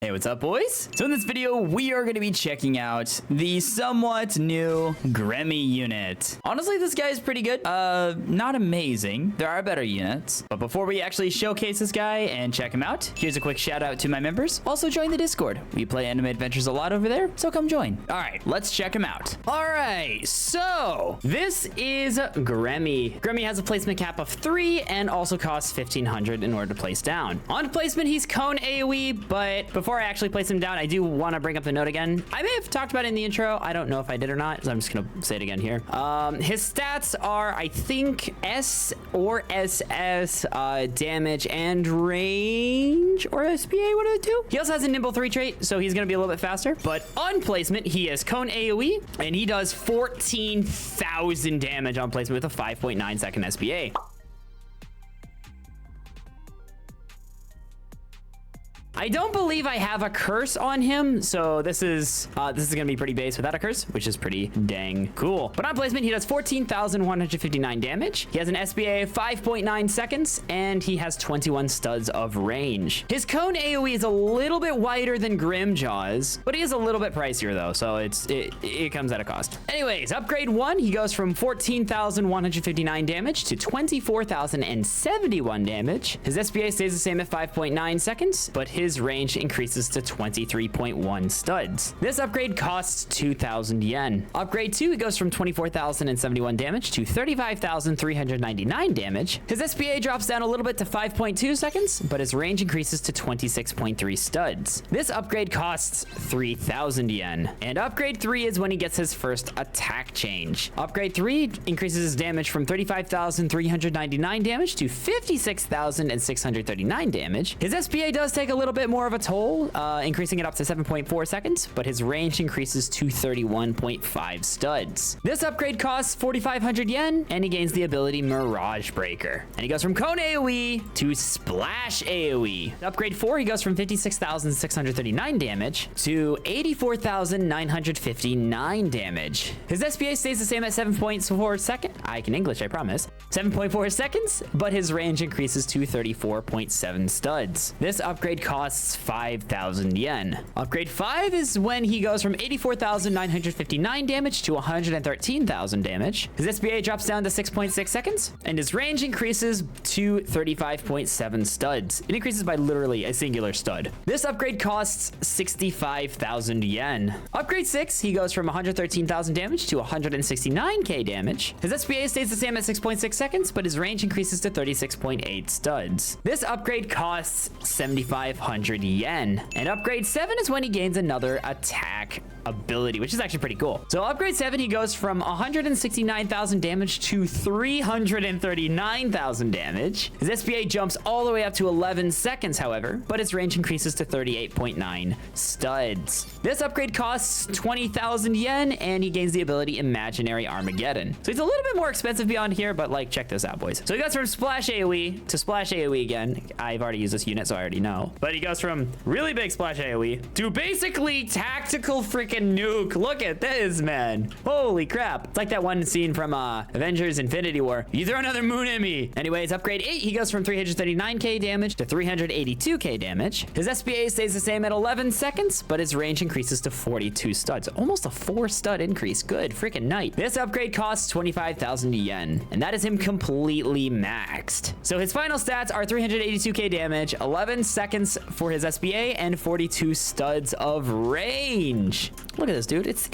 Hey, what's up, boys? So in this video, we are going to be checking out the somewhat new GREMMY unit. Honestly, this guy is pretty good. Not amazing. There are better units. But before we actually showcase this guy and check him out, here's a quick shout out to my members. Also join the Discord. We play Anime Adventures a lot over there, so come join. All right, let's check him out. All right, so this is GREMMY. GREMMY has a placement cap of 3 and also costs 1,500 in order to place down. On placement, he's cone AoE, but before I actually place him down, I do want to bring up the note again. I may have talked about it in the intro. I don't know if I did or not, so I'm just gonna say it again here. His stats are, I think, S or SS, damage and range, or SPA, one of the two. He also has a nimble 3 trait, so he's gonna be a little bit faster. But on placement, he is cone AoE, and he does 14,000 damage on placement with a 5.9 second SPA. I don't believe I have a curse on him, so this is gonna be pretty base without a curse, which is pretty dang cool. But on placement, he does 14,159 damage. He has an SPA of 5.9 seconds, and he has 21 studs of range. His cone AoE is a little bit wider than Grimjaw's, but he is a little bit pricier though, so it comes at a cost. Anyways, upgrade 1, he goes from 14,159 damage to 24,071 damage. His SPA stays the same at 5.9 seconds, but his range increases to 23.1 studs. This upgrade costs 2,000 yen. Upgrade 2, he goes from 24,071 damage to 35,399 damage. His SPA drops down a little bit to 5.2 seconds, but his range increases to 26.3 studs. This upgrade costs 3,000 yen. And upgrade 3 is when he gets his first attack change. Upgrade 3 increases his damage from 35,399 damage to 56,639 damage. His SPA does take a little bit more of a toll, increasing it up to 7.4 seconds, but his range increases to 31.5 studs. This upgrade costs 4,500 yen, and he gains the ability Mirage Breaker. And he goes from cone AoE to splash AoE. Upgrade 4, he goes from 56,639 damage to 84,959 damage. His SPA stays the same at 7.4 seconds. I can English, I promise. 7.4 seconds, but his range increases to 34.7 studs. This upgrade costs 5,000 yen. Upgrade 5 is when he goes from 84,959 damage to 113,000 damage. His SPA drops down to 6.6 seconds, and his range increases to 35.7 studs. It increases by literally a singular stud. This upgrade costs 65,000 yen. Upgrade 6, he goes from 113,000 damage to 169k damage. His SPA stays the same at 6.6 seconds, but his range increases to 36.8 studs. This upgrade costs 7,500 yen. And upgrade 7 is when he gains another attack ability, which is actually pretty cool. So upgrade 7, he goes from 169,000 damage to 339,000 damage. His SPA jumps all the way up to 11 seconds, however, but his range increases to 38.9 studs. This upgrade costs 20,000 yen, and he gains the ability Imaginary Armageddon. So he's a little bit more expensive beyond here, but like, check this out, boys. So he goes from splash AoE to splash AoE again. I've already used this unit, so I already know. But he goes from really big splash AoE to basically tactical freaking nuke. Look at this, man. Holy crap. It's like that one scene from Avengers Infinity War. You throw another moon at me. Anyways, upgrade 8, he goes from 339k damage to 382k damage. His SPA stays the same at 11 seconds, but his range increases to 42 studs. Almost a 4 stud increase. Good freaking night. This upgrade costs 25,000 yen, and that is him completely maxed. So his final stats are 382k damage, 11 seconds for his SPA, and 42 studs of range. Look at this, dude. It's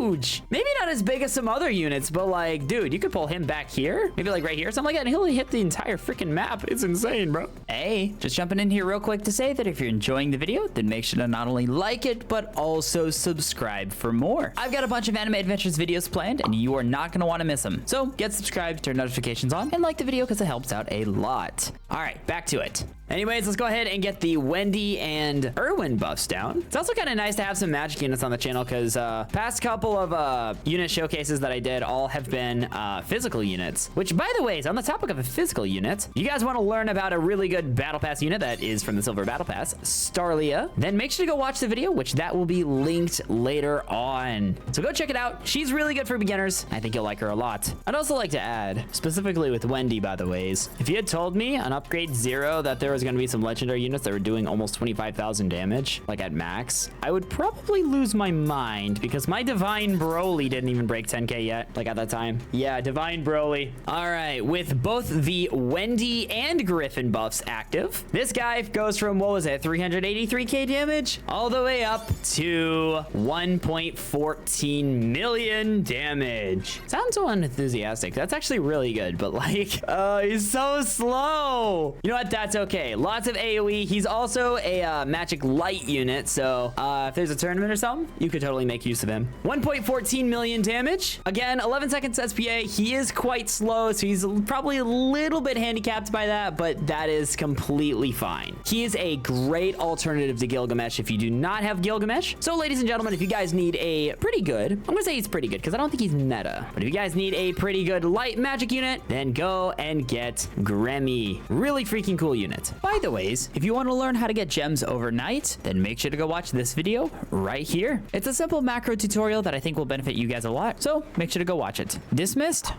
huge. Maybe not as big as some other units, but like, dude, you could pull him back here, maybe like right here, something like that, and he'll hit the entire freaking map. It's insane, bro. Hey, just jumping in here real quick to say that if you're enjoying the video, then make sure to not only like it, but also subscribe for more. I've got a bunch of Anime Adventures videos planned, and you are not gonna want to miss them. So get subscribed, turn notifications on, and like the video because it helps out a lot. All right, back to it. Anyways, let's go ahead and get the Wendy and Erwin buffs down. It's also kind of nice to have some magic units on the channel because past couple of unit showcases that I did all have been physical units, which by the way is on the topic of a physical unit. You guys want to learn about a really good battle pass unit that is from the Silver Battle Pass, Starlia, then make sure to go watch the video, which that will be linked later on. So go check it out. She's really good for beginners. I think you'll like her a lot. I'd also like to add, specifically with Wendy, by the ways, if you had told me on upgrade 0 that there was was going to be some legendary units that were doing almost 25,000 damage, like at max, I would probably lose my mind because my Divine Broly didn't even break 10k yet, like at that time. Yeah, Divine Broly. All right, with both the Wendy and Griffin buffs active, this guy goes from, what was it, 383k damage all the way up to 1.14 million damage. Sounds so unenthusiastic. That's actually really good, but like, he's so slow. You know what? That's okay. Lots of AoE. He's also a magic light unit, so if there's a tournament or something, you could totally make use of him. 1.14 million damage. Again, 11 seconds SPA. He is quite slow, so he's probably a little bit handicapped by that, but that is completely fine. He is a great alternative to Gilgamesh if you do not have Gilgamesh. So ladies and gentlemen, if you guys need a pretty good, I'm gonna say he's pretty good because I don't think he's meta, but if you guys need a pretty good light magic unit, then go and get GREMMY. Really freaking cool unit. By the ways, if you want to learn how to get gems overnight, then make sure to go watch this video right here. It's a simple macro tutorial that I think will benefit you guys a lot, so make sure to go watch it. Dismissed?